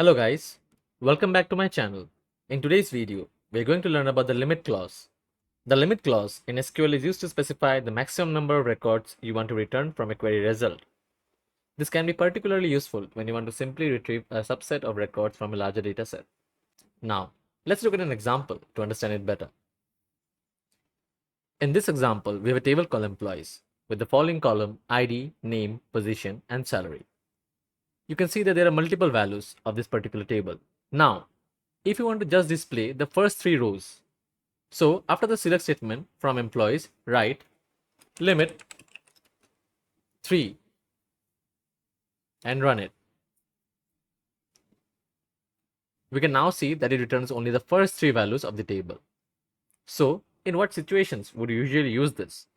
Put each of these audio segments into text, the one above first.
Hello guys, welcome back to my channel. In today's video, we're going to learn about the limit clause. The limit clause in SQL is used to specify the maximum number of records you want to return from a query result. This can be particularly useful when you want to simply retrieve a subset of records from a larger dataset. Now, let's look at an example to understand it better. In this example, we have a table called employees with the following column ID, name, position, and salary. You can see that there are multiple values of this particular table. Now, if you want to just display the first three rows, so after the select statement from employees, write limit 3 and run it. We can now see that it returns only the first three values of the table. So, in what situations would you usually use this?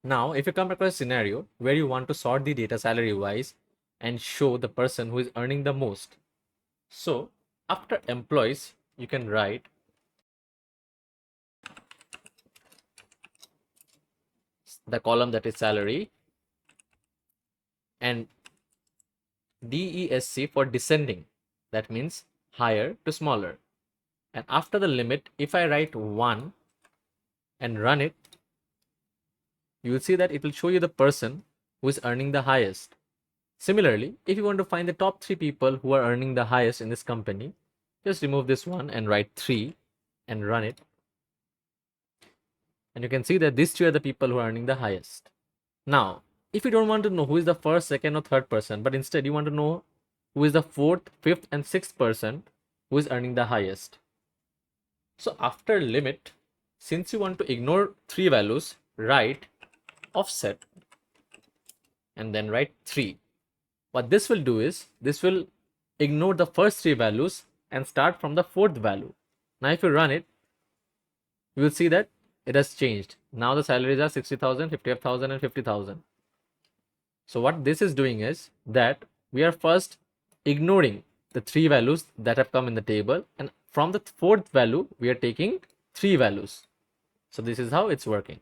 Now, if you come across a scenario where you want to sort the data salary wise and show the person who is earning the most. So, after employees, you can write the column that is salary and DESC for descending. That means higher to smaller. And after the limit, if I write 1 and run it, you will see that it will show you the person who is earning the highest. Similarly, if you want to find the top 3 people who are earning the highest in this company, just remove this one and write 3 and run it. And you can see that these 3 are the people who are earning the highest. Now, if you don't want to know who is the first, second, or third person, but instead you want to know who is the fourth, fifth, and sixth person who is earning the highest. So after limit, since you want to ignore 3 values, write offset and then write 3. What this will do is, this will ignore the first 3 values and start from the fourth value. Now if you run it, you will see that it has changed. Now the salaries are 60,000, 55,000, and 50,000. So what this is doing is that we are first ignoring the 3 values that have come in the table, and from the fourth value we are taking 3 values. So this is how it's working.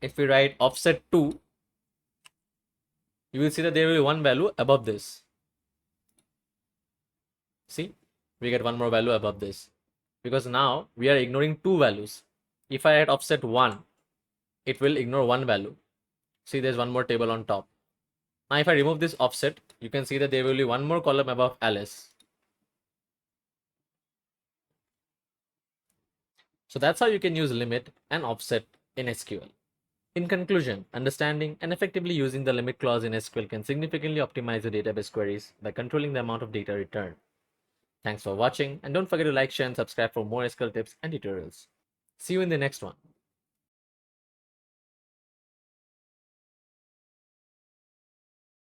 If we write offset 2, you will see that there will be one value above this. See, we get one more value above this because now we are ignoring 2 values. If I add offset 1, it will ignore 1 value. See, there's one more table on top. Now if I remove this offset, you can see that there will be one more column above Alice. So that's how you can use limit and offset in SQL. In conclusion, understanding and effectively using the limit clause in SQL can significantly optimize your database queries by controlling the amount of data returned. Thanks for watching, and don't forget to like, share, and subscribe for more SQL tips and tutorials. See you in the next one.